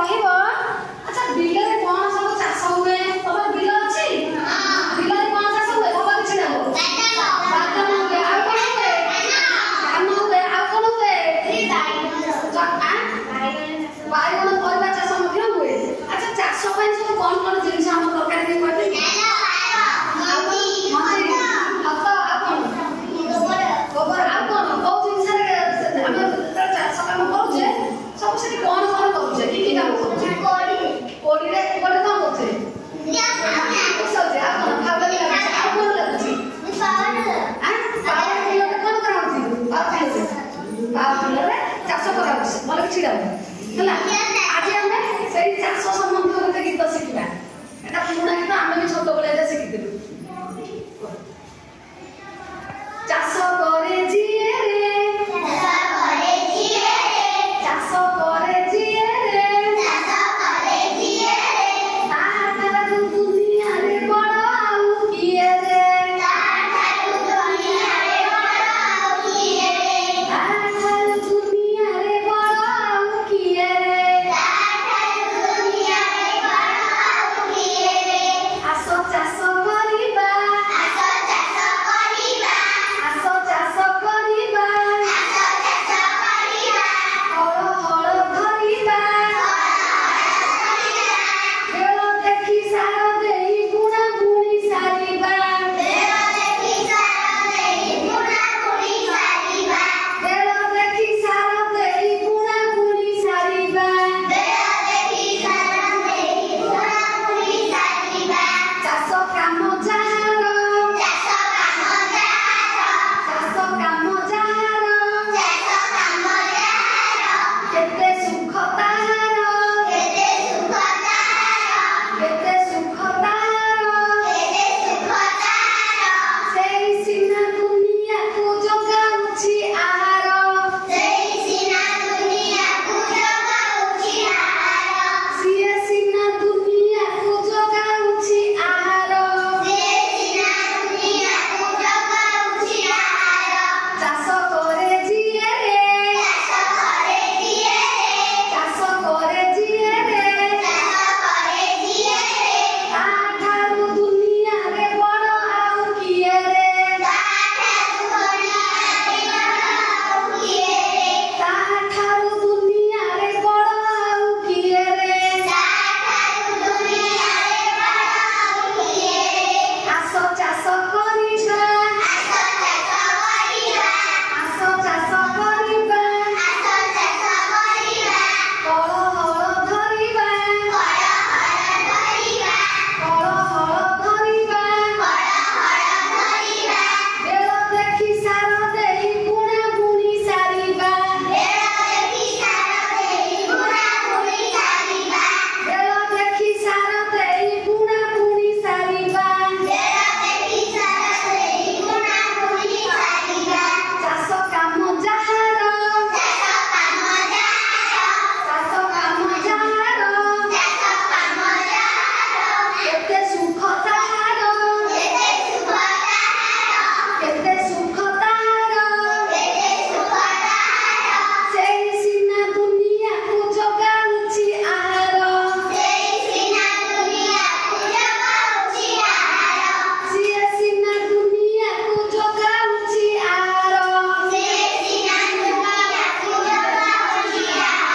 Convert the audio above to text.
କହିବ ଆଚ୍ଛା ବିଲରେ କଣ ସବୁ ଚାଷ ହୁଏ? ତମର ବିଲ ଅଛି? ବିଲରେ କଣ ଚାଷ ହୁଏ? ତମର କିଛି ନା ହୁଏ? ବାଦାମ ହୁଏ। ଆଉ କଣ ହୁଏ? ଧାନ ହୁଏ। ଆଉ କଣ ହୁଏ? ବାଇଗଣ ପରିବା ଚାଷ ମଧ୍ୟ ହୁଏ। ଆଚ୍ଛା ଚାଷ ପାଇଁ ସବୁ କଣ କଣ ଜିନିଷ ଆମ ଦରକାର ଟିକେ କହିବେ? ଗୋବର। ଆଉ କଣ କୋଉ ଜିନିଷରେ ଆମେ ଯେତେବେଳେ ଚାଷ କାମ କରୁଛେ ସବୁ ସେଠି କଣ କଣ କରୁଛେ? କି କାମ କରୁଛେ? କୋଡ଼ିରେ କଣ କରୁଛେ? ଆଉ କଣ ଭାବ ଲାଗୁଛି? ଆଉ କଣ ଲାଗୁଛି? ପାୱାର ବିଲରେ କଣ କରାହଉଛି? ପାୱାର ବିଲରେ ଚାଷ କରାହଉଛି। ଭଲ ଛିଡ଼ା ହେଲା।